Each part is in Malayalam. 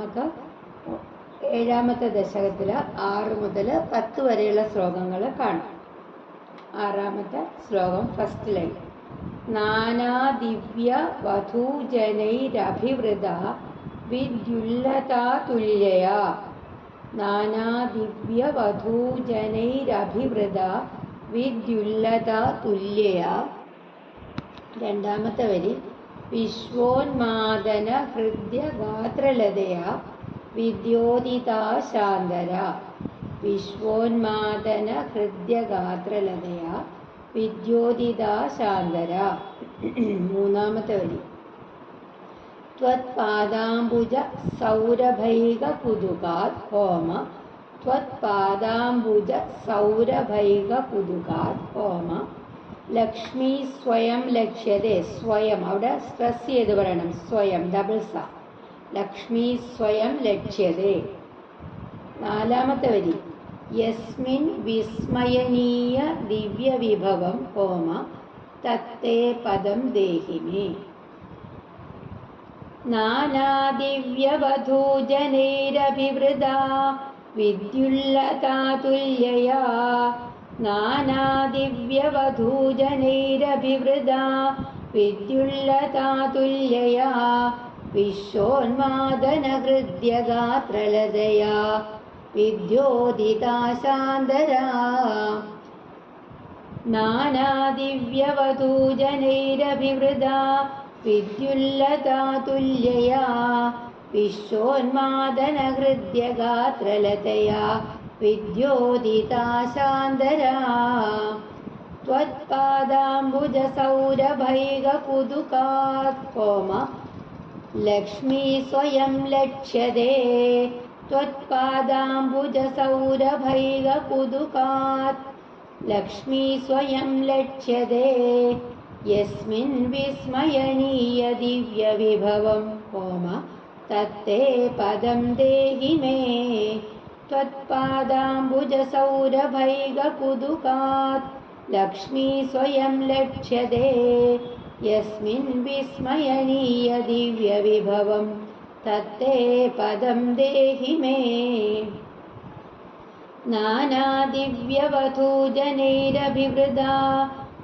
നമുക്ക് 7ാമത്തെ ദശകത്തിൽ 6 മുതൽ 10 വരെയുള്ള ശ്ലോകങ്ങൾ കാണാം. 6ാമത്തെ ശ്ലോകം, ഫസ്റ്റ് ലൈൻ. നാനാ ദിവ്യ വധൂജനൈരഭിവൃത വിദ്യുല്ലതാ തുല്യയാ. നാനാ ദിവ്യ വധൂജനൈരഭിവൃത വിദ്യുല്ലതാ തുല്യയാ. 2ാമത്തെ വരി. വിശ്വോന്മാദന ഹൃദ്യ ഗാത്രലതയാ വിദ്യോദിതാ ശാന്തര. വിശ്വോന്മാദന ഹൃദ്യ ഗാത്രലതയാ വിദ്യോദിതാ ശാന്തര. 3ാമത്തെ വരി. ത്വത്പാദാംബുജ സൗരഭൈക കുതുകാത് ഹോമ. ത്വത്പാദാംബുജ സൗരഭൈക കുതുകാത് ഹോമ. ലക്ഷ്മി സ്വയം ലക്ഷ്യതേ. സ്വയം അവിടെ സ്ട്രെസ് ചെയ്ത് പറയണം. സ്വയം ഡബിൾ സ. ലക്ഷ്മി സ്വയം ലക്ഷ്യതേ. 4ാമത്തെ വരി. യസ്മിൻ വിസ്മയനീയ ദിവ്യ വിഭവം ഹോമ തത്തേ പദം ദേഹിമേ. നാനാ ദിവ്യവധൂജനൈരഭിവൃതാ വിദ്യുല്ലതാ തുല്യയാ. നാനാ ദിവ്യവധൂജനൈരഭിവൃതാ വിദ്യുല്ലതാ തുല്യയാ. വിശ്വോന്മാദന ഹൃദ്യ ഗാത്രലതയാ വിദ്യോദിതാ ശാന്തരാ. നാനാ ദിവ്യവധൂജനൈരഭിവൃതാ വിദ്യുല്ലതാ തുല്യയാ. വിശ്വോന്മാദന ഹൃദ്യ ഗാത്രലതയാ വിദ്യോദിതാ ശാന്തരാ. ത്വത്പാദാംബുജ സൗരഭൈക കുതുകാത് ഹോമ. ലക്ഷ്മീ സ്വയം ലക്ഷ്യതേ. ത്വത്പാദാംബുജ സൗരഭൈക കുതുകാത് ലക്ഷ്മീ സ്വയം ലക്ഷ്യതേ. യസ്മിൻ വിസ്മയനീയ ദിവ്യ വിഭവം ഹോമ തത്തേ പദം ദേഹി മേ. ത്വത്പാദാംബുജ സൗരഭൈക കുതുകാത് ലക്ഷ്മീ സ്വയം ലക്ഷ്യതേ. യസ്മിൻ വിസ്മയനീയ ദിവ്യ വിഭവം തത്തേ പദം ദേഹി മേ. നാനാ ദിവ്യവധൂജനൈരഭിവൃതാ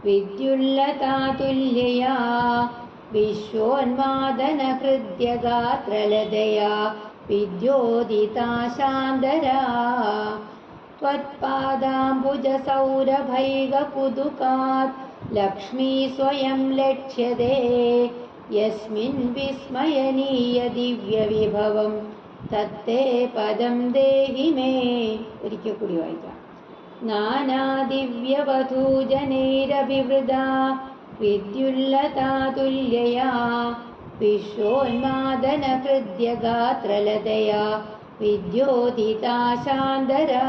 വിദ്യുല്ലതാ തുല്യയാ. വിശ്വോന്മാദന ഹൃദ്യ ഗാത്രലതയാ വിദ്യോദിതാ ശാന്തരാ. ത്വത്പാദാംബുജ സൗരഭൈക കുതുകാത് ലക്ഷ്മീ സ്വയം ലക്ഷ്യതേ. യസ്മിൻ വിസ്മയനീയ ദിവ്യ വിഭവം തത്തേ പദം ദേഹി മേ. ഒരിക്കൽ കൂടി വായിക്കാം. നാനാ ദിവ്യവധൂജനൈരഭിവൃതാ വിദ്യുല്ലതാ തുല്യയാ. വിശ്വോന്മാദന ഹൃദ്യ ഗാത്രലതയാ വിദ്യോദിതാ ശാന്തരാ.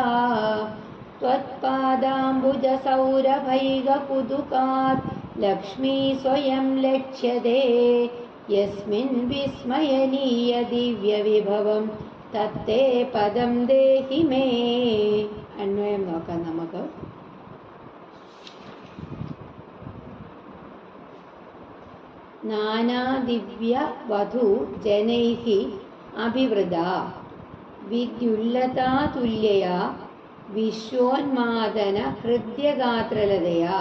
ത്വത്പാദാംബുജ സൗരഭൈക കുതുകാത് ലക്ഷ്മീ സ്വയം ലക്ഷ്യതേ. യസ്മിൻ വിസ്മയനീയ ദിവ്യ വിഭവം തത്തേ പദം ദേഹി മേ. അന്വയം നോക്കാം നമുക്ക്. നാനാ ദിവ്യ വധൂ ജനൈഹി അഭിവൃതാ വിദ്യുല്ലതാ തുല്യയാ. വിശ്വോന്മാദന ഹൃദ്യഗാത്രലതയാ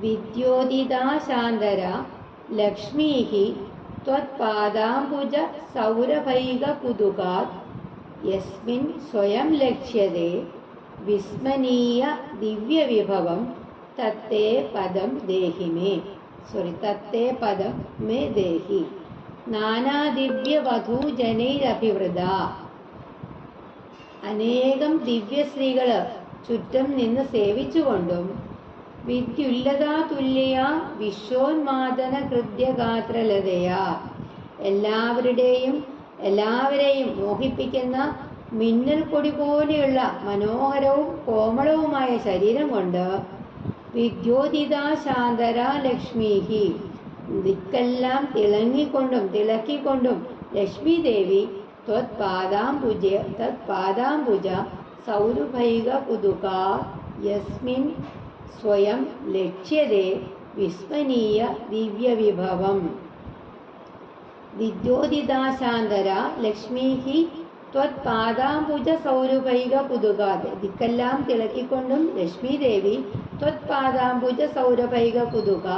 വിദ്യോദിതാ ശാന്തരാ. ലക്ഷ്മീഹി ത്വത്പാദാംബുജ സൗരഭൈക കുതുകാത് യസ്മിൻ സ്വയം ലക്ഷ്യതേ. വിസ്മനീയ ദിവ്യ വിഭവം തത്തേ പദം ദേഹി മേ. തത്തേ പദം മേ ദേഹി. നാനാ ദിവ്യ വധൂജനൈരഭിവൃതാ. അനേകം ദിവ്യശ്രീകള് ചുറ്റും നിന്ന് സേവിച്ചുകൊണ്ടും വിദ്യുല്ലതാ തുല്യയാ വിശ്വോന്മാദന ഹൃദ്യഗാത്രലതയാ എല്ലാവരെയും മോഹിപ്പിക്കുന്ന മിന്നൽ കൊടി പോലെയുള്ള മനോഹരവും കോമളവുമായ ശരീരം കൊണ്ട് വിദ്യോദിതാ ശാന്തര ലക്ഷ്മീഹി. ദിക്കെല്ലാം തിളക്കിക്കൊണ്ടും ലക്ഷ്മി ദേവി തത്പാദാംബുജ സൗരഭൈക കുതുകാ യസ്മിൻ സ്വയം ലക്ഷ്യതേ വിസ്മനീയ ദിവ്യ വിഭവം. വിദ്യോതിതാശാന്തര ലക്ഷ്മീഹി ത്വത്പാദാംബുജ സൗരഭൈക കുതുകാത്. ദിക്കെല്ലാം തിളക്കിക്കൊണ്ടും ലക്ഷ്മി ദേവി ത്വത്പാദാംബുജ സൗരഭൈക കുതുക,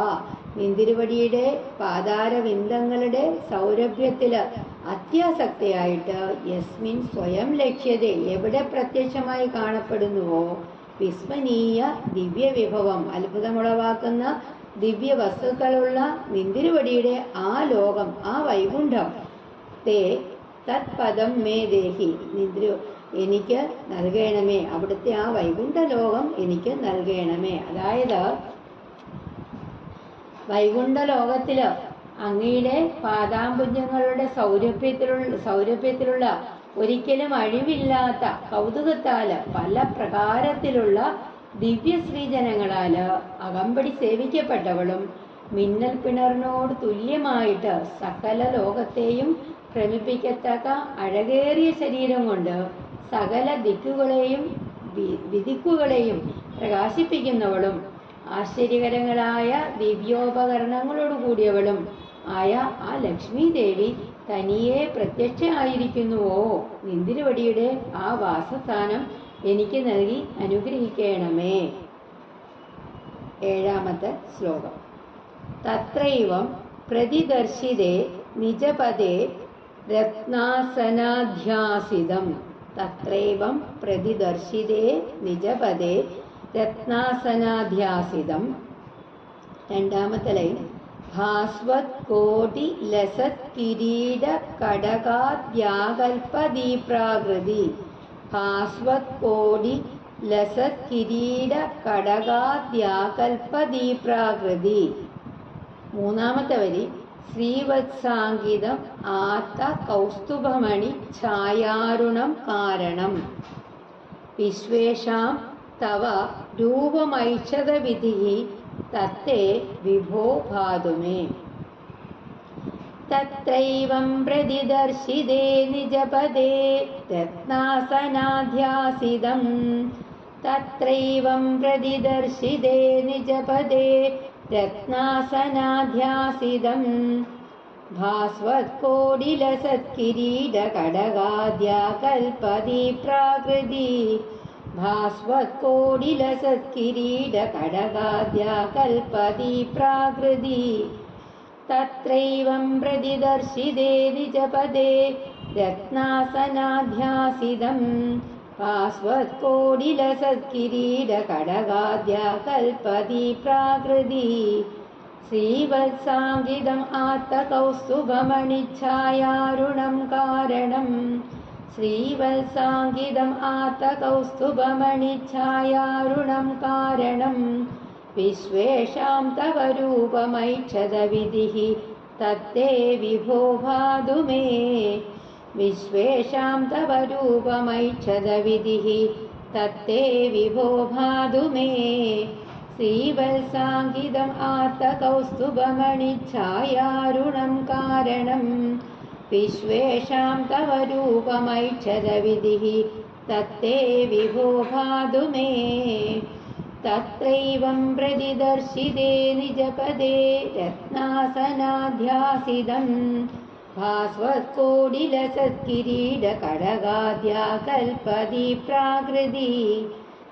നിന്തിരുവടിയുടെ പാതാരവിന്ദങ്ങളുടെ സൗരഭ്യത്തിൽ അത്യാസക്തിയായിട്ട് യസ്മിൻ സ്വയം ലക്ഷ്യത, എവിടെ പ്രത്യക്ഷമായി കാണപ്പെടുന്നുവോ വിസ്മനീയ ദിവ്യവിഭവം, അത്ഭുതമുളവാക്കുന്ന ദിവ്യ വസ്തുക്കളുള്ള നിന്തിരുവടിയുടെ ആ ലോകം, ആ വൈകുണ്ഠം, തേ തത്പദം മേ ദേഹി, എനിക്ക് നൽകണമേ, അവിടുത്തെ ആ വൈകുണ്ഠ ലോകം എനിക്ക് നൽകണമേ. അതായത് വൈകുണ്ഠ ലോകത്തില് അങ്ങയുടെ പാദാംബുജങ്ങളുടെ സൗരഭ്യത്തിലുള്ള ഒരിക്കലും അഴിവില്ലാത്ത കൗതുകത്താല് പല പ്രകാരത്തിലുള്ള ദിവ്യശ്രീജനങ്ങളാല് അകമ്പടി സേവിക്കപ്പെട്ടവളും മിന്നൽ പിണറിനോട് തുല്യമായിട്ട് സകല ലോകത്തെയും ഭ്രമിപ്പിക്കത്തക്ക അഴകേറിയ ശരീരം കൊണ്ട് സകല ദിക്കുകളെയും വിദിക്കുകളെയും പ്രകാശിപ്പിക്കുന്നവളും ആശ്ചര്യകരങ്ങളായ ദിവ്യോപകരണങ്ങളോട് കൂടിയവളും ആയ ആ ലക്ഷ്മി ദേവി തനിയെ പ്രത്യക്ഷമായിരിക്കുന്നുവോ, നിന്തിരുവടിയുടെ ആ വാസസ്ഥാനം എനിക്ക് നൽകി അനുഗ്രഹിക്കണമേ. 7-ാമത്തെ ശ്ലോകം. തത്രൈവം പ്രതിദർശിതേ നിജപദേ രത്നാസനാധ്യാസിതം. തത്രൈവം പ്രതിദർശിതേ നിജപദേ രത്നാസനാധ്യാസിതം. 2-ാമത്തെ ലൈൻ. ഭാസ്വത് കോടി ലസത് കിരീട കടകാദ്യാകൽപദീപ്രാകൃതി. ഭാസ്വത് കോടി ലസത് കിരീട കടകാദ്യാകൽപദീപ്രാകൃതി. 3-ാമത്തെ വരി. ശ്രീവത്സാംഗിതം ആത്ത കൗസ്തുഭമണി ഛായാരുണം കാരണം. വിശ്വേഷാം തവ രൂപമൈച്ഛത വിധിഃ തത്തേ വിഭോ ഭാതുമേ. തത്രൈവം പ്രതിദർശിതേ നിജപദേ രത്നാസനാധ്യാസിതം. തത്രൈവം പ്രതിദർശിതേ നിജപദേ രത്നാസനാധ്യാസിതം. ഭാസ്വത് കോടിലസത് കിരീട കടകാദ്യാകൽപദീപ്രാകൃതി. ഭാസ്വത് കോടിലസത് കിരീട കടകാദ്യാകൽപദീപ്രാകൃതി. തത്രൈവം പ്രതിദർശിതേ നിജപദേ രത്നാസനാധ്യാസിതം. ഭാസ്വത് കോടിലസത് കിരീട കടകാദ്യാകൽപദീപ്രാകൃതി. ശ്രീവത്സാംഗിതം ആത്ത കൗസ്തുഭമണിഛായാരുണം കാരണം. ശ്രീവത്സാംഗിതം ആത്ത കൗസ്തുഭമണിഛായാരുണം കാരണം. വിശ്വേഷാം തവ രൂപമൈച്ഛത വിധിഃ തത്തേ വിഭോ ഭാതു മേ. വിശ്വേഷാം തവ രൂപമൈച്ഛത വിധിഃ തത്തേ വിഭോ ഭാതു മേ. ശ്രീവത്സാംഗിതം ആത്ത കൗസ്തുഭമണിഛായാരുണം കാരണം. വിശ്വേഷാം തവ രൂപമൈച്ഛത വിധിഃ തത്തേ വിഭോ ഭാതു മേ. തത്രൈവം പ്രതിദർശിതേ നിജപദേ രത്നാസനാധ്യാസിതം. ഭാസ്വത് കോടിലസത് കിരീട കടകാദ്യാകൽപദീപ്രാകൃതി.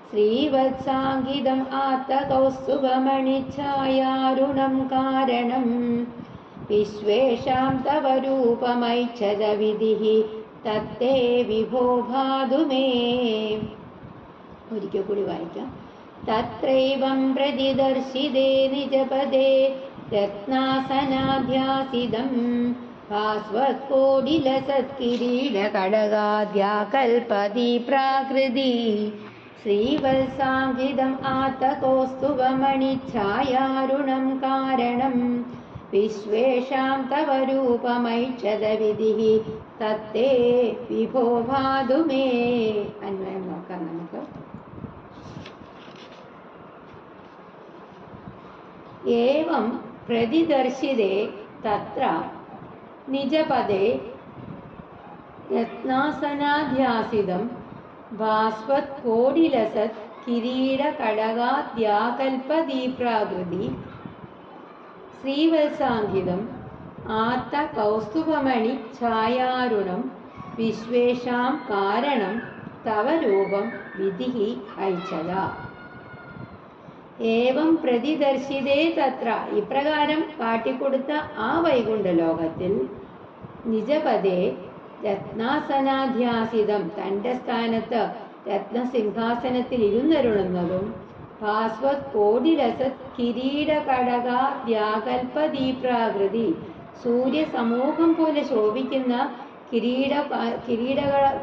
ശ്രീവത്സാംഗിതം ആത്ത കൗസ്തുഭമണിഛായാരുണം കാരണം. വിശ്വേഷാം തവ രൂപമൈച്ഛത വിധിഃ തത്തേ വിഭോ ഭാതു മേ. ഒരിക്കൽ കൂടി വായിക്കാം. തത്രൈവം പ്രതിദർശിതേ നിജപദേ രത്നാസനാധ്യാസിതം. ഭാസ്വത് കോടിലസത് കിരീട കടകാദ്യാകൽപദീപ്രാകൃതി. ശ്രീവത്സാംഗിതം ആത്ത കൗസ്തുഭമണിഛായാരുണം കാരണം. വിശ്വേഷാം തവ രൂപമൈച്ഛത വിധിഃ തത്തേ വിഭോ ഭാതു മേ. അന്വയം നോക്കാം നമുക്ക്. ഏവം പ്രതിദർശിതേ തത്ര നിജപദേ രത്നാസനാധ്യാസിതം. ഭാസ്വത് കോടിലസത് കിരീട കടകാദ്യാകൽപദീപ്രാകൃതി. ശ്രീവത്സാംഗിതം ആത്ത കൗസ്തുഭമണി ഛായാരുണം വിശ്വേഷാം കാരണം തവ രൂപം വിധിഹി ഐച്ഛത. ഏവം പ്രതിദർശിതേ തത്ര, ഇപ്രകാരം കാട്ടിക്കൊടുത്ത ആ വൈകുണ്ഠലോകത്തിൽ നിജപദേ രത്നാസനാധ്യാസിതം, തൻ്റെ സ്ഥാനത്ത് രത്നസിംഹാസനത്തിൽ ഇരുന്നരുളുന്നതും ഭാസ്വത് കോടിരസത് കിരീടകടക വ്യാകൽപദീപ്രാകൃതി, സൂര്യസമൂഹം പോലെ ശോഭിക്കുന്ന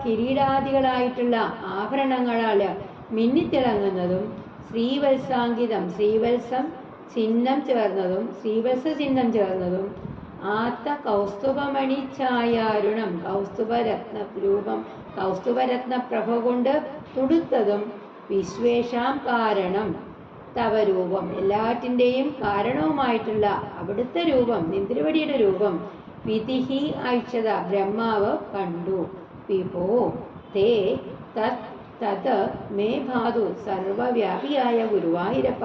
കിരീടാദികളായിട്ടുള്ള ആഭരണങ്ങളാൽ മിന്നിത്തിളങ്ങുന്നതും ശ്രീവത്സാങ്കിതം, ശ്രീവത്സം ചിഹ്നം ചേർന്നതും ശ്രീവത്സ ചിഹ്നം ചേർന്നതും ആത്ത കൗസ്തുഭമണി ഛായാരുണം, കൗസ്തുഭരത്ന പ്രഭ കൊണ്ട് തുടുത്തതും വിശ്വേഷാം കാരണം തവ രൂപം, എല്ലാറ്റിൻ്റെയും കാരണവുമായിട്ടുള്ള അവിടുത്തെ രൂപം, നിന്തിരുവടിയുടെ രൂപം വിധിഹി ഐച്ഛത, ബ്രഹ്മാവ് കണ്ടു. വിഭോ തേ തത് മേ ഭാതു, സർവവ്യാപിയായ ഗുരുവായൂരപ്പ,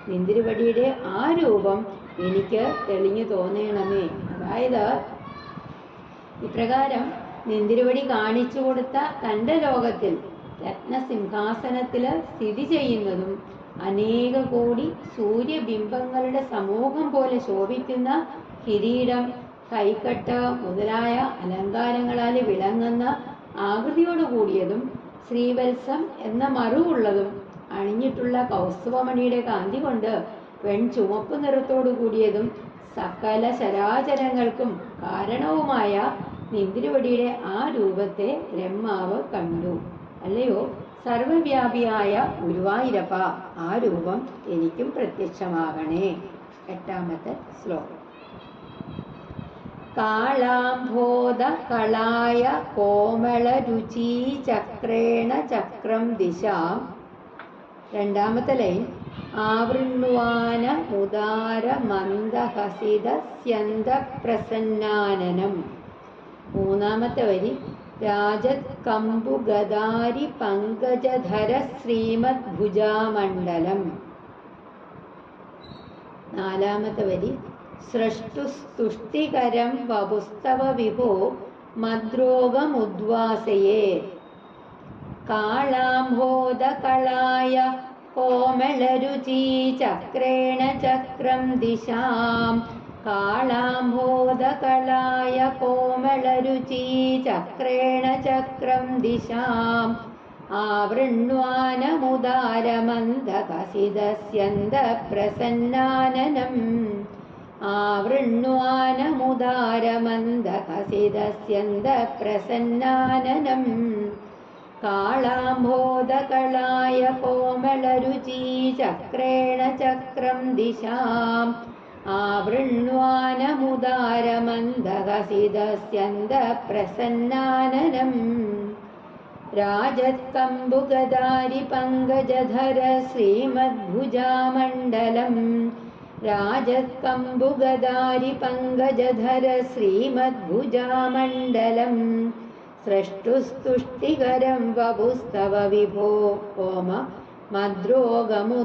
നിന്തിരുവടിയുടെ ആ രൂപം എനിക്ക് തെളിഞ്ഞു തോന്നണമേ. അതായത് ഇപ്രകാരം നിന്തിരുവടി കാണിച്ചു കൊടുത്ത തൻ്റെ ലോകത്തിൽ രത്നസിംഹാസനത്തിൽ സ്ഥിതി ചെയ്യുന്നതും അനേക കോടി സൂര്യബിംബങ്ങളുടെ സമൂഹം പോലെ ശോഭിക്കുന്ന കിരീടം, കൈക്കട്ട് മുതലായ അലങ്കാരങ്ങളാൽ വിളങ്ങുന്ന ആകൃതിയോട് കൂടിയതും ശ്രീവത്സം എന്ന മറുവുള്ളതും അണിഞ്ഞിട്ടുള്ള കൗസ്തുഭമണിയുടെ കാന്തി കൊണ്ട് വെൺചുവപ്പ് നിറത്തോടു കൂടിയതും സകല ചരാചരങ്ങൾക്കും കാരണവുമായ നിന്തിരുവടിയുടെ ആ രൂപത്തെ ബ്രഹ്മാവ് കണ്ടു. അല്ലയോ സർവവ്യാപിയായ ഗുരുവായൂരപ്പ, ആ രൂപം എനിക്കും പ്രത്യക്ഷമാകണേ. 8ാമത്തെ ശ്ലോകം. കാളാംഭോദ കളായ കോമള രുചീ ചക്രേണ ചക്രം ദിശാം. 2ാമത്തെ ലൈൻ ആവൃണ്വാന മുദാര മന്ദഹസിത സ്യന്ത പ്രസന്നാനനം. 3ാമത്തെ വരി രാജത് കമ്പുഗദാരി പങ്കജധര ശ്രീമദ് ഭുജാമണ്ഡലം. 4ാമത്തെ വരി സൃഷ്ടുസ്തുഷ്ടികരം വപുസ്തവ വിഭോ മദ്രോഗമുദ്വാസയേ. കാളാംഭോദകളായ കോമളരുചി ചക്രേണ ചക്രം ദിശാം. കാളാംഭോദകളായ കോമളരുചി ചക്രേണ ചക്രം ദിശാം. ആവൃണ്വാനമുദാരമന്ദകസിതസ്യന്ത പ്രസന്നാനനം. ആവൃണ്വാനമുദാരമന്ദകസിതസ്യന്ത പ്രസന്നാനനം. കാളാംഭോദകളായ കോമളരുചി ചക്രേണ ചക്രം ദിശാം. ആവൃണ്വാനമുദാരമന്ദകസിതസ്യന്ത പ്രസന്നാനനം. രാജത്കമ്പുഗദാരി പങ്കജധര ശ്രീമദ്ഭുജാമണ്ഡലം. രാജത്കമ്പുഗദാരി പങ്കജധര ശ്രീമദ്ഭുജാമണ്ഡലം. സൃഷ്ടുസ്തുഷ്ടികരം വപുസ്തവ വിഭോ കോമ മദ്രോഗമുദ്വാസയേത്.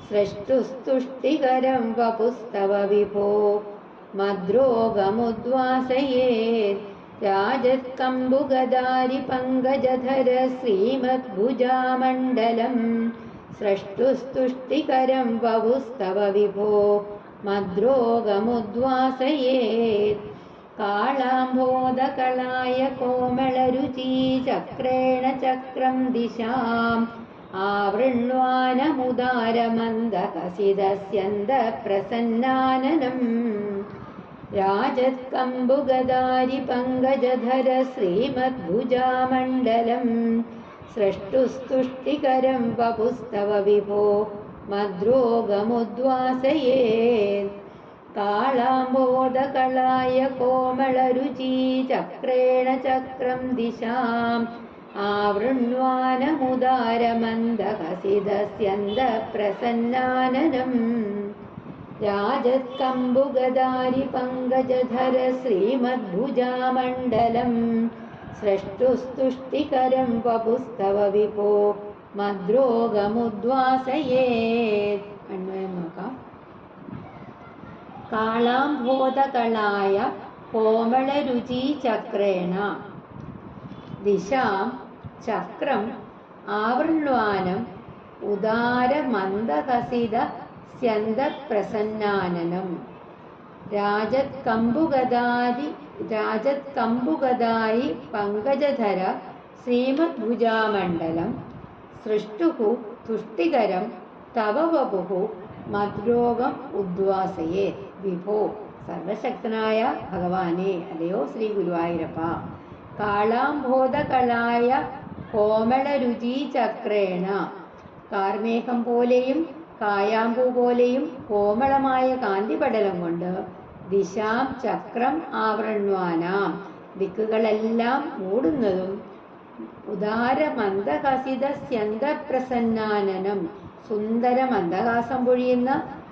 സൃഷ്ടുസ്തുഷ്ടികരം വപുസ്തവ വിഭോ മദ്രോഗമുദ്വാസയേത്. രാജത്കമ്പുഗദാരി പങ്കജധര ശ്രീമദ്ഭുജാമണ്ഡലം. സൃഷ്ടുസ്തുഷ്ടികരം വപുസ്തവ വിഭോ മദ്രോഗമുദ്വാസയേത്. കാളാംഭോദകളായ കോമളരുചി ചക്രേണ ചക്രം ദിശാം. ആവൃണ്വാനമുദാരമന്ദകസിതസ്യന്ത പ്രസന്നാനനം. രാജത്കമ്പുഗദാരി പങ്കജധര ശ്രീമദ്ഭുജാമണ്ഡലം. സൃഷ്ടുസ്തുഷ്ടികരം വപുസ്തവ വിഭോ മദ്രോഗമുദ്വാസയേത്. കാളാംഭോദകളായ കോമളരുചി ചക്രേണ ചക്രം ദിശാം. ആവൃണ്വാനമുദാരമന്ദകസിതസ്യന്ത പ്രസന്നാനനം. രാജത്കമ്പുഗദാരി പങ്കജധര ശ്രീമദ്ഭുജാമണ്ഡലം. സൃഷ്ടുസ്തുഷ്ടികരം വപുസ്തവ വിഭോ മദ്രോഗമുദ്വാസയേത്. അന്വയം നോക്കാം. കാളാംബോധകളായ കോമളരുചീചക്രേണ ദിശാം ചക്രം ആവൃണ്വാനം ഉദാരമന്ദഹസിത സ്യന്തപ്രസന്നാനനം രാജത്കമ്പുഗദായി പങ്കജധര ശ്രീമദ്ഭുജാമണ്ഡലം സൃഷ്ടുഃ തുഷ്ടികരം തവ വപുഃ മദ്രോഗം ഉദ്വാസയേ. വിഭോ, സർവശക്തനായ ഭഗവാനെ, അല്ലയോ ശ്രീ ഗുരുവായൂരപ്പ, കാളാംബോധകളായ കോമളരുചീചക്രേണ കാർമേഘം പോലെയും കായാമ്പൂ പോലെയും കോമളമായ കാന്തിപടലം കൊണ്ട് ദിശാം ചക്രം ആവൃണ്വാനാം ദിക്കുകളെല്ലാം മൂടുന്നതും ഉദാരമന്ദഹസിത സ്യന്തപ്രസന്നാനനം സുന്ദര മന്ദഹാസം പൊഴിയുന്ന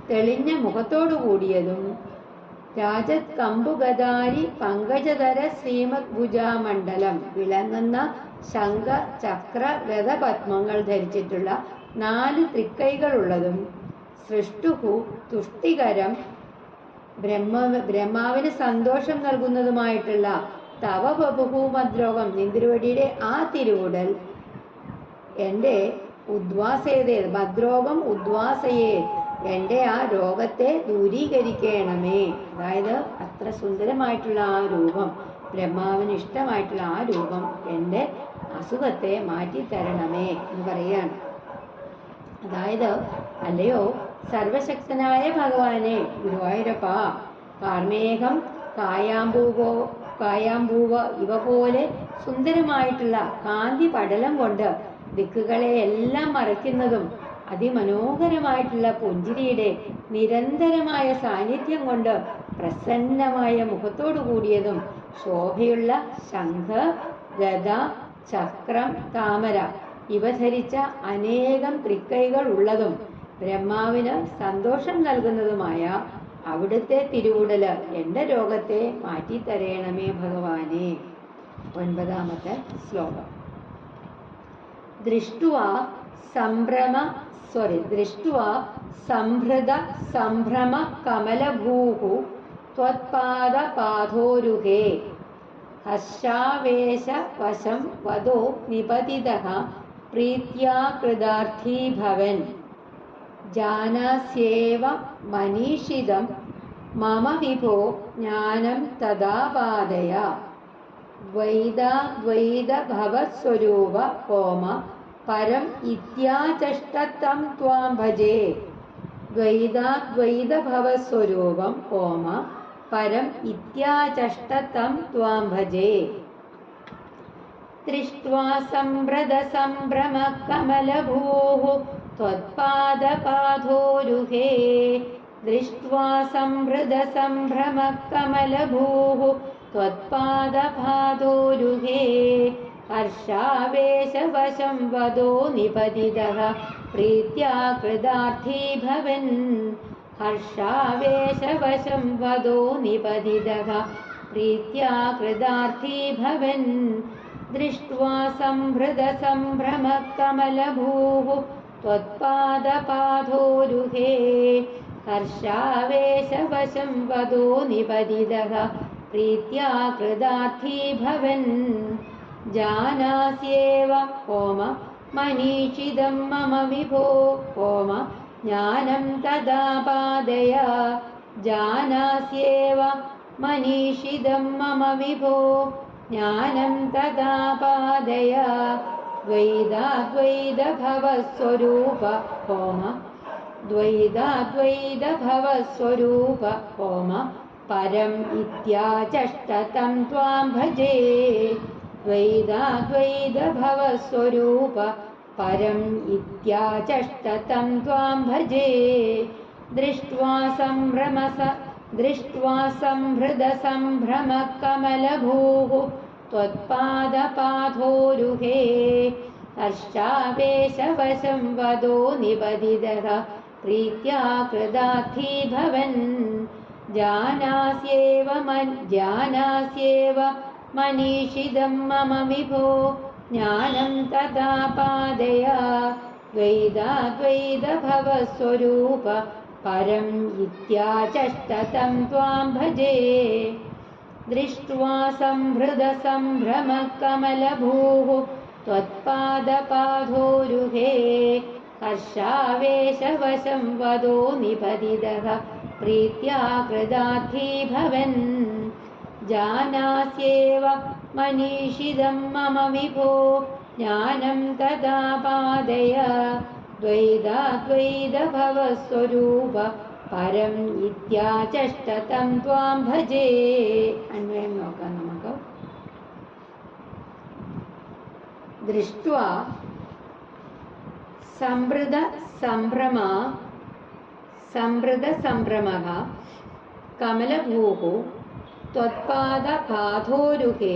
തെളിഞ്ഞ മുഖത്തോടു കൂടിയതും രാജത്കമ്പുഗദാരി പങ്കജധര ശ്രീമദ്ഭുജാമണ്ഡലം വിളങ്ങുന്ന ശംഖ ചക്ര ഗദപത്മങ്ങൾ ധരിച്ചിട്ടുള്ള 4 തൃക്കൈകളുള്ളതും സൃഷ്ടുഃ തുഷ്ടികരം ബ്രഹ്മാവിന് സന്തോഷം നൽകുന്നതുമായിട്ടുള്ള തവ വപുഃ മദ്രോഗം നിന്തിരുവടിയുടെ ആ തിരുവുടൽ എൻ്റെ ഉദ്വാസയതേ ഭദ്രോഗം ഉദ്വാസയേ എൻ്റെ ആ രോഗത്തെ ദൂരീകരിക്കണമേ. അതായത് അത്ര സുന്ദരമായിട്ടുള്ള ആ രൂപം, ബ്രഹ്മാവിന് ഇഷ്ടമായിട്ടുള്ള ആ രൂപം എൻ്റെ അസുഖത്തെ മാറ്റിത്തരണമേ എന്ന് പറയുകയാണ്. അതായത് അല്ലയോ സർവശക്തനായ ഭഗവാനെ ഗുരുവായൂരപ്പ, കാർമേഘം കായാമ്പൂവ ഇവ പോലെ സുന്ദരമായിട്ടുള്ള കാന്തി പടലം കൊണ്ട് ദിക്കുകളെ എല്ലാം മറയ്ക്കുന്നതും അതിമനോഹരമായിട്ടുള്ള പുഞ്ചിരിയുടെ നിരന്തരമായ സാന്നിധ്യം കൊണ്ട് പ്രസന്നമായ മുഖത്തോടു കൂടിയതും ശോഭയുള്ള ശംഖ ഗദ ചക്രം താമര ഇവ ധരിച്ച അനേകം തൃക്കൈകൾ ഉള്ളതും ബ്രഹ്മാവിന് സന്തോഷം നൽകുന്നതുമായ അവിടുത്തെ തിരുവുടല് എൻ്റെ രോഗത്തെ മാറ്റിത്തരയണമേ ഭഗവാനെ. 9ാമത്തെ ശ്ലോകം. ദൃഷ്ട്വാ സംഭൃത സംഭ്രമ കമലഭൂഃ ത്വത്പാദപാദോരുഹേ ഹർഷാവേശ വശം വദോ നിപതിതഃ പ്രീത്യാ കൃതാർത്ഥീ ഭവൻ ജാനാസ്യേവ മനീഷിതം മമ വിഭോ ജ്ഞാനം തദാ പാദയ ദ്വൈതഭവസ്വരൂപ കോമ പരം ഇത്യാചഷ്ടതം ത്വാം ഭജേ. ദ്വൈതഭവസ്വരൂപം കോമ പരം ഇത്യാചഷ്ടതം ത്വാം ഭജേ. ദൃഷ്ട്വാ സംഭ്രത സംഭ്രമ കമലഭൂഃ ത്വത്പാദപാദോരുഹേ. ദൃഷ്ട്വാ സംഭൃത സംഭ്രമ കമലഭൂഃ ത്വത്പാദപാദോരുഹേ ഹർഷാവേശവശം വദോ നിപതിതഃ പ്രീത്യാ കൃതാർത്ഥീ ഭവൻ. ഹർഷാവേശവശം വദോ നിപതിതഃ പ്രീത്യാ കൃതാർത്ഥീ ഭവൻ. ദൃഷ്ട്വാ സംഭൃത സംഭ്രമ കമലഭൂഃ ത്വത്പാദപാദോരുഹേ ഹർഷാവേശവശം വദോ നിപതിതഃ പ്രീത്യാ കൃതാർത്ഥീ ഭവൻ. ജാനാസ്യേവ കോമ മനീഷിതം മമ വിഭോ കോമ ജ്ഞാനം തദാ പാദയ. ജാനാസ്യേവ മനീഷിതം മമ വിഭോ ജ്ഞാനം തദാ പാദയ. ദ്വൈതഭവസ്വരൂപ കോമ ദ്വൈതഭവസ്വരൂപ കോമ പരം ഇത്യാചഷ്ടതം ത്വാം ഭജേ. ദ്വൈതഭവസ്വരൂപ പരം ഇത്യാചഷ്ടതം ത്വാം ഭജേ. ദൃഷ്ട്വാ സംഭൃത സംഭ്രമ കമലഭൂഃ ത്വത്പാദപാദോരുഹേ ഹർഷാവേശവശം വദോ നിപതിതഃ പ്രീത്യാ കൃതാർത്ഥീ ഭവൻ. ജാനാസ്യേവ മനീഷിതം മമ വിഭോ ജ്ഞാനം തദാ പാദയ. ദ്വൈതഭവസ്വരൂപ परं इत्याचष्टतं त्वां भजे। दृष्ट्वा संभृतसम्भ्रमः कमलभूः त्वत्पादपादोरुहे हर्षावेशवशं वदो निपतितः प्रीत्या कृतार्थी भवन्। जानास्येव मनीषितं मम विभो ज्ञानं तदा पादय। द्वैताद्वैतभवस्वरूप परं इत्याचष्टतं त्वां भजे. अन्वयं നോക്കാം നമുക്ക്. दृष्ट्वा संभृतसम्भ्रमः कमलभूः त्वत्पादपादोरुहे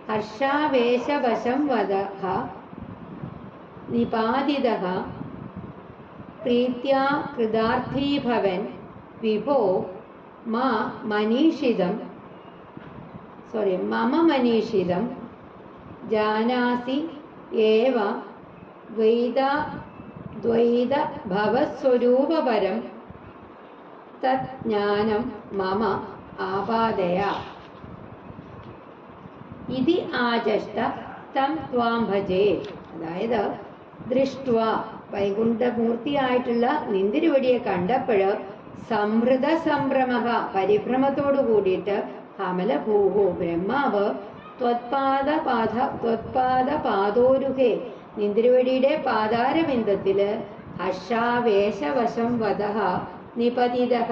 हर्षावेशवशं वदः निपातितः प्रीत्या कृतार्थी भवन्। विभो मम मनीषितं जानासि एव द्वैतभवस्वरूपपरं तत् ज्ञानं मम आपादय। इति आचष्ट तं त्वां भजे. അതായത് ദൃഷ്ട്വ വൈകുണ്ഠമൂർത്തിയായിട്ടുള്ള നിന്തിരുവടിയെ കണ്ടപ്പോൾ സംഭ്രമ പരിഭ്രമത്തോടു കൂടിയിട്ട് കമലഭൂഹു ബ്രഹ്മാവ് ത്വത്പാദപാദോരുഹേ നിന്തിരുവടിയുടെ പാതാരബിന്ദത്തില് ഹർഷാവേശവശം വദഃ നിപതിതഃ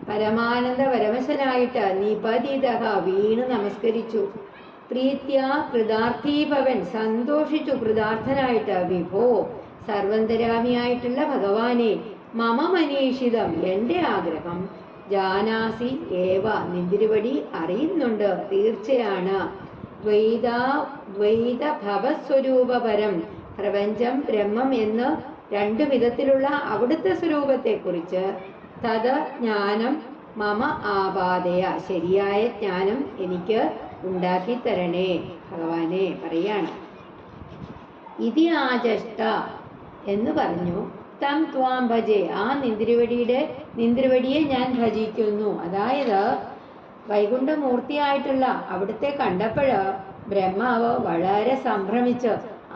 പരമാനന്ദ പരമശനായിട്ട് നിപതിതഃ വീണ് നമസ്കരിച്ചു. പ്രീത്യ കൃതാർത്ഥീഭവൻ സന്തോഷിച്ചു കൃതാർത്ഥനായിട്ട്. വിഭോ സർവന്തരാമിയായിട്ടുള്ള ഭഗവാനെ മമ മനീഷിതം എൻ്റെ ആഗ്രഹം ജാനാസി ഏവ നിന്തിരുവടി അറിയുന്നുണ്ട്, തീർച്ചയാണ്. ദ്വൈതഭവസ്വരൂപപരം പ്രപഞ്ചം ബ്രഹ്മം എന്ന് രണ്ടു വിധത്തിലുള്ള അവിടുത്തെ സ്വരൂപത്തെക്കുറിച്ച് തത് ജ്ഞാനം മമ ആപാദയ ശരിയായ ജ്ഞാനം എനിക്ക് ഉണ്ടാക്കി തരണേ ഭഗവാനെ പറയാണ്. ഇതി ആചഷ്ട എന്ന് പറഞ്ഞു. തം ത്വാം ഭജേ ആ നിന്തിരുവടിയെ ഞാൻ ഭജിക്കുന്നു. അതായത് വൈകുണ്ഠമൂർത്തിയായിട്ടുള്ള അവിടുത്തെ കണ്ടപ്പോഴ് ബ്രഹ്മാവ് വളരെ സംഭ്രമിച്ച്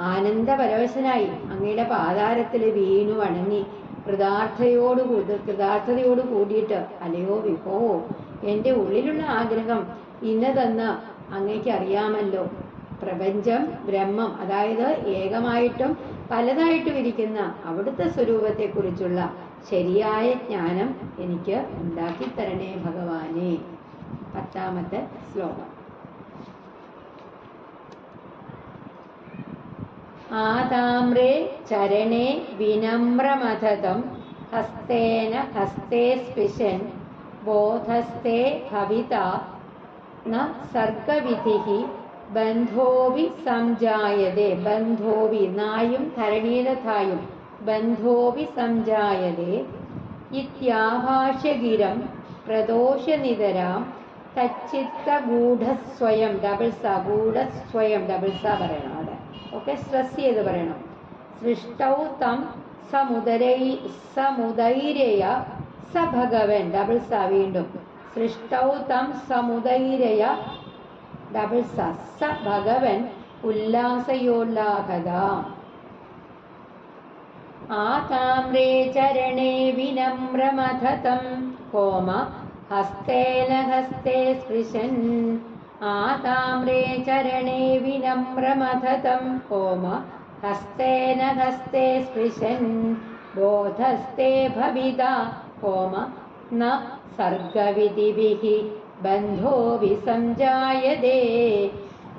ആനന്ദപരവശനായി അങ്ങയുടെ പാതാരത്തിൽ വീണു വണങ്ങി കൃതാർത്ഥതയോട് കൂടിയിട്ട് അല്ലയോ വിഭോ എൻ്റെ ഉള്ളിലുള്ള ആഗ്രഹം ഇന്നതെന്ന് അങ്ങേക്ക് അറിയാമല്ലോ. പ്രപഞ്ചം ബ്രഹ്മം അതായത് ഏകമായിട്ടും പലതായിട്ടും ഇരിക്കുന്ന അവിടുത്തെ സ്വരൂപത്തെക്കുറിച്ചുള്ള ശരിയായ ജ്ഞാനം എനിക്ക് ഉണ്ടാക്കി തരണേ ഭഗവാനെ. 10ാമത്തെ ശ്ലോകം. ആതാമ്രേ ചരണേ വിനമ്രമഥതം ഹസ്തേന ഹസ്തേ സ്പൃശൻ ബോധസ്തേ ഭവിതാ ന സർഗവിധിഃ ബന്ധോവി സംജായതേ. ബന്ധോവി നായും ധരണീലഥായും ബന്ധോവി സംജായതേ ഇത്യാഭാഷ്യഗിരം പ്രദോഷനിതരാം തച്ചിത്തഗൂഢസ്വയം ഗൂഢസ്വയം പറയണം. അവിടെ ഒക്കെ സ്ട്രെസ് ചെയ്ത് പറയണം. സൃഷ്ടൗ തം സമുദൈരയ സ ഭഗവൻ വീണ്ടും സൃഷ്ടൗ തം സമുദൈരയ സ ഭഗവൻ ഉല്ലാസയോല്ലാഹതാം. ആതാമ്രേ ചരണേ വിനമ്രമഥതം കോമ ഹസ്തേന ഹസ്തേ സ്പൃശൻ. ആതാമ്രേ ചരണേ വിനമ്രമഥതം കോമ ഹസ്തേന ഹസ്തേ സ്പൃശൻ ബോധസ്തേ ഭവിതാ കോമ ന സർഗവിധിഭിഃ ബന്ധോ വിസംജായതേ.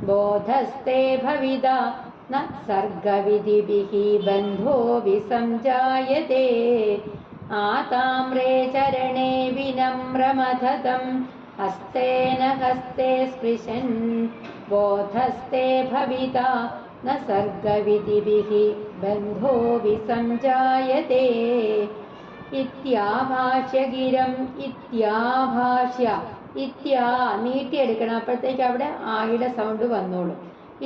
ബോധസ്തേ ഭവിതാ ന സർഗവിധിഭിഃ ബന്ധോ വിസംജായതേ. ആതാമ്രേ ചരണേ വിനമ്രമഥതം ഹസ്തേന ഹസ്തേ സ്പൃശൻ ബോധസ്തേ ഭവിതാ ന സർഗവിധിഭിഃ ബന്ധോ വിസംജായതേ. ഇത്യാഭാഷ്യഗിരം ഇത്യാഭാഷ്യ നീട്ടിയെടുക്കണം. അപ്പോഴത്തേക്ക് അവിടെ ആയുടെ സൗണ്ട് വന്നോളും.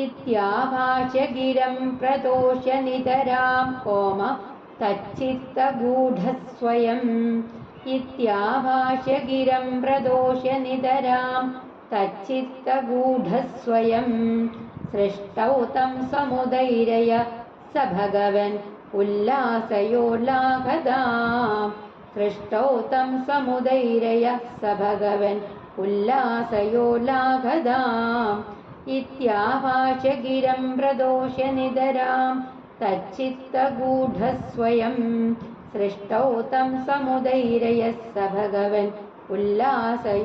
ഇത്യാഭാഷ്യഗിരം പ്രദോഷനിതരാം കോമ तच्चित्तगूढस्वयम् इत्याभाष्य गिरं प्रदोष्य नितरां तच्चित्तगूढस्वयम् सृष्टौ तं समुदैरय स भगवन् उल्लासयोल्लाघदाम् सृष्टौ तं समुदैरय स भगवन् उल्लासयोल्लाघदाम् इत्याभाष्य गिरं प्रदोष्य नितरां तच्चित्तगूढस्वयम् सृष्टौ तं समुदैरय स भगवन् उल्लासयोल्लाघदाम्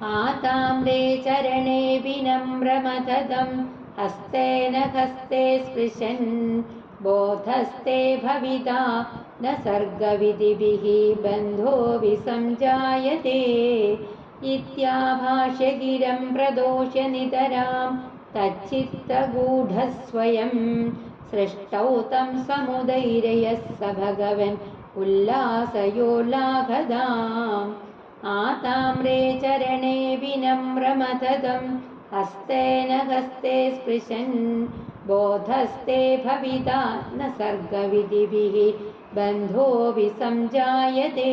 आताम्रे चरणे विनम्रमतदं हस्तेन हस्ते स्पृशन् बोधस्ते भविता न सर्गविधिभिः बन्धो विसञ्जायते इत्याभाष्य गिरं प्रदोष्य नितरां तच्चित्तगूढस्वयम् सृष्टौ तं समुदैरय स भगवन् उल्लासयोल्लाघदाम् आताम्रे चरणे विनम्रमतदं हस्तेन हस्ते स्पृशन् बोधस्ते भविता न सर्गविधिभिः बन्धो विसञ्जायते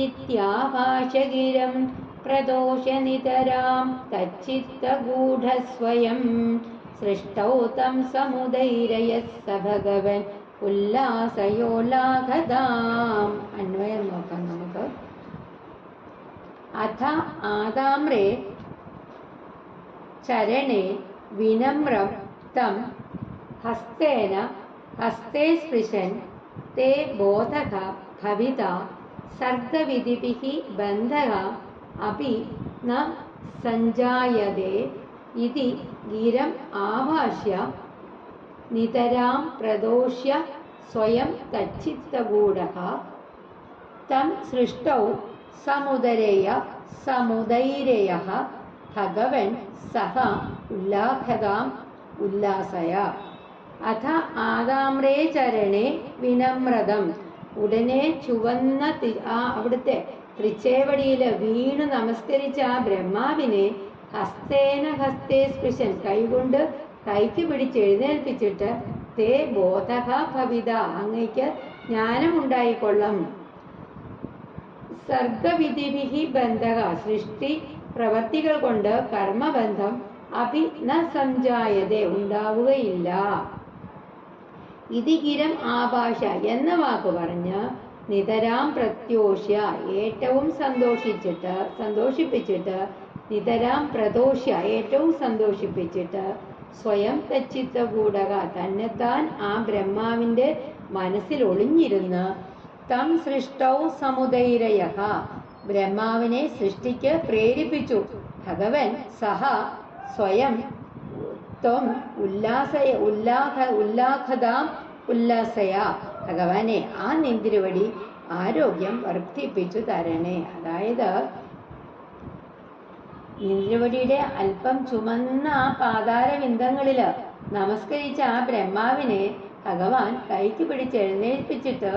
इत्याभाष्य गिरं प्रदोष्य नितरां तच्चित्तगूढस्वयम् सृष्टौ तं समुदैरय स भगवन् उल्लासयोल्लाघदाम् अन्वയം നോക്കാം നമുക്ക് अथ आदाम्रे चरणे विनम्रं तं हस्तेन हस्ते स्पृशन् ते बोधः भविता सर्गविधिभिः बन्धः अपि न सञ्जायते इति गिरम् आभाष्य नितरां प्रदोष्य स्वयं तच्चित्तगूढः तं सृष्टौ समुदैरयः भगवन् सः उल्लाघदाम् उल्लासय अथ ആദാമ്രേ ചരണേ വിനമ്രതം ഉടനെ ചുവന്ന അവിടുത്തെ തൃച്ചേവടിയിൽ വീണ് നമസ്കരിച്ച ആ ബ്രഹ്മാവിനെ ഹസ്തേന ഹസ്തേ സ്പൃശൻ കൈകൊണ്ട് കൈക്ക് പിടിച്ചെഴുന്നേൽപ്പിച്ചിട്ട് തേ ബോധഃ ഭവിത അങ്ങയ്ക്ക് ജ്ഞാനമുണ്ടായിക്കൊള്ളും സർഗവിധിഭിഹി ബന്ധക സൃഷ്ടി പ്രവർത്തികൾ കൊണ്ട് കർമ്മബന്ധം അഭി ന സഞ്ജായതേ ഉണ്ടാവുകയില്ല ഇതിഗിരം ആഭാഷ എന്ന വാക്ക് പറഞ്ഞ് നിതരാം പ്രത്യോഷ്യ ഏറ്റവും സന്തോഷിപ്പിച്ചിട്ട് നിതരാം പ്രദോഷ്യ ഏറ്റവും സന്തോഷിപ്പിച്ചിട്ട് സ്വയം തച്ചിത്തഗൂഢക തന്നെത്താൻ ആ ബ്രഹ്മാവിന്റെ മനസ്സിൽ ഒളിഞ്ഞിരുന്ന് തം സൃഷ്ടൗ സമുദൈരയഃ ബ്രഹ്മാവിനെ സൃഷ്ടിക്ക് പ്രേരിപ്പിച്ചു ഭഗവൻ സഹ സ്വയം ത്വം ഉല്ലാഘദാം ഉല്ലാസയ ഭഗവാനെ ആ നിന്തിരുവടി ആരോഗ്യം വർദ്ധിപ്പിച്ചു തരണേ. അതായത് നിന്തിരുവടിയുടെ അല്പം ചുമന്ന ആ പാതാരവിന്ദങ്ങളിൽ നമസ്കരിച്ച ആ ബ്രഹ്മാവിനെ ഭഗവാൻ കൈക്ക് പിടിച്ചെഴുന്നേൽപ്പിച്ചിട്ട്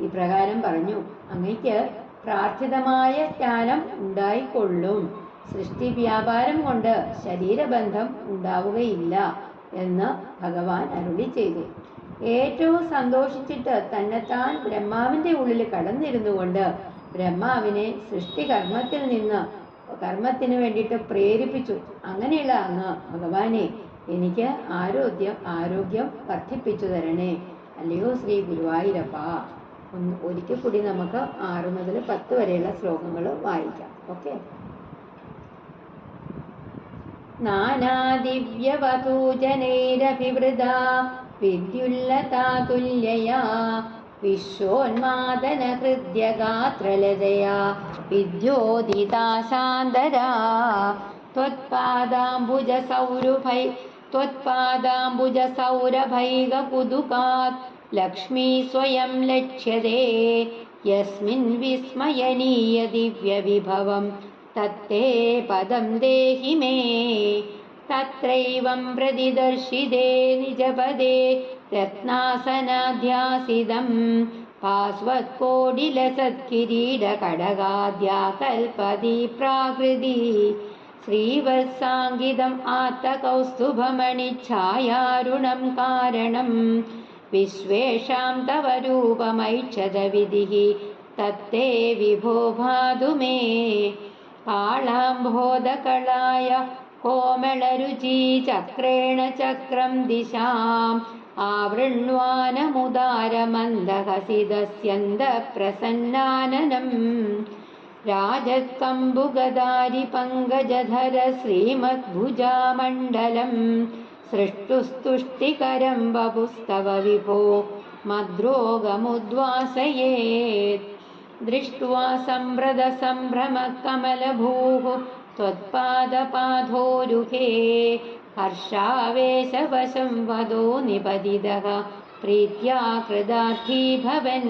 ഇപ്രകാരം പറഞ്ഞു, അങ്ങയ്ക്ക് പ്രാർത്ഥിതമായ ജ്ഞാനം ഉണ്ടായിക്കൊള്ളും, സൃഷ്ടി വ്യാപാരം കൊണ്ട് ശരീരബന്ധം ഉണ്ടാവുകയില്ല എന്ന് ഭഗവാൻ അരുളി ചെയ്തു. ഏറ്റവും സന്തോഷിച്ചിട്ട് തന്നെത്താൻ ബ്രഹ്മാവിന്റെ ഉള്ളിൽ കടന്നിരുന്നു കൊണ്ട് ബ്രഹ്മാവിനെ കർമ്മത്തിന് വേണ്ടിയിട്ട് പ്രേരിപ്പിച്ചു. അങ്ങനെയുള്ള അങ്ങ് ഭഗവാനെ എനിക്ക് ആരോഗ്യം വർദ്ധിപ്പിച്ചു തരണേ. അല്ലയോ ശ്രീ ഗുരുവായൂരപ്പ. ഒരിക്കൽ കൂടി നമുക്ക് 6 മുതൽ 10 വരെയുള്ള ശ്ലോകങ്ങൾ വായിക്കാം. ഓക്കെ. നാനാദിവ്യവതൂജനൈരഭിവൃതാ വിദ്യുല്ലതാതുല്യയാ വിശ്വോന്മാദന ഹൃദ്യഗാത്രലതയാ വിദ്യോദിതാ ശാന്തരാ ത്വത്പാദാംബുജസൗരഭൈകകുതുകാത് ലക്ഷ്മീ സ്വയം ലക്ഷ്യതേ യസ്മിൻ വിസ്മയനീയ ദിവ്യവിഭവം തത്തേ പദം ദേഹി മേ. തത്രൈവം പ്രതിദർശിതേ നിജപദേ രത്നാസനാധ്യാസിതം പാസ്വത്കോടിലസത്കിരീടകടകാദ്യാ കൽപതി പ്രാകൃതി ശ്രീവത്സാങ്കിതം ആത്തകൗസ്തുഭമണിഛായാരുണം കാരണം വിശ്വേഷാം തവ രൂപമൈച്ഛതവിധിഃ തത്തേ വിഭോ ഭാതു മേ കാളാംബോധകളായ കോമളരുചി ചക്രേണ ചക്രം ദിശാം ആവൃണ്വാനമുദാരമന്ദഹസിതസ്യന്ത പ്രസന്നാനനം രാജത്കമ്പുഗദാരി പങ്കജധര ശ്രീമദ്ഭുജാമണ്ഡലം സൃഷ്ടുസ്തുഷ്ടികരം വപുസ്തവ വിഭോ മദ്രോഗമുദ്വാസയേത് ദൃഷ്ട്വാ സംഭ്രത സംഭ്രമ കമലഭൂഃ ത്വത്പാദപാധോരുഹേ ഹർഷാവേശവശം വദോ നിപതിതഃ പ്രീത്യാ കൃതാർത്ഥീ ഭവൻ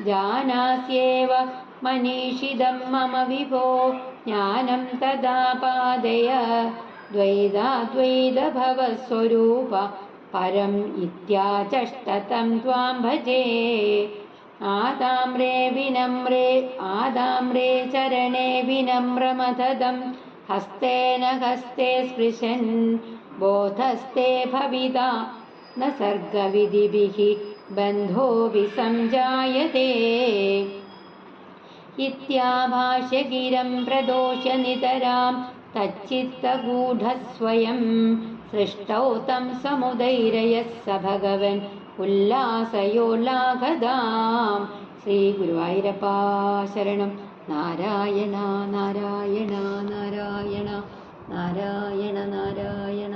ജാനാസ്യേവ മനീഷിതം മമ വിഭോ ജ്ഞാനം തദാ പാദയ ദ്വൈതാദ്വൈതഭവസ്വരൂപ പരം ഇത്യാചഷ്ടതം ത്വാം ഭജേ ആദാമ്രേ ചരണേ വിനമ്രമഥദം ഹസ്തേന ഹസ്തേ സ്പൃശൻ ബോധസ്തേ ഭവിതാ ന സർഗവിധിഭിഃ ബന്ധോऽപി സംജായതേ ഇത്യാഭാഷ്യ ഗിരം പ്രദോഷ്യ നിതരാം തച്ചിത്തഗൂഢസ്വയം സൃഷ്ടൗ തം സമുദൈരയഃ സ ഭഗവൻ ഉല്ലാസയോല്ലാഘദാം. ശ്രീ ഗുരുവായൂരപ്പാ ശരണം. നാരായണ നാരായണ നാരായണ നാരായണ നാരായണ.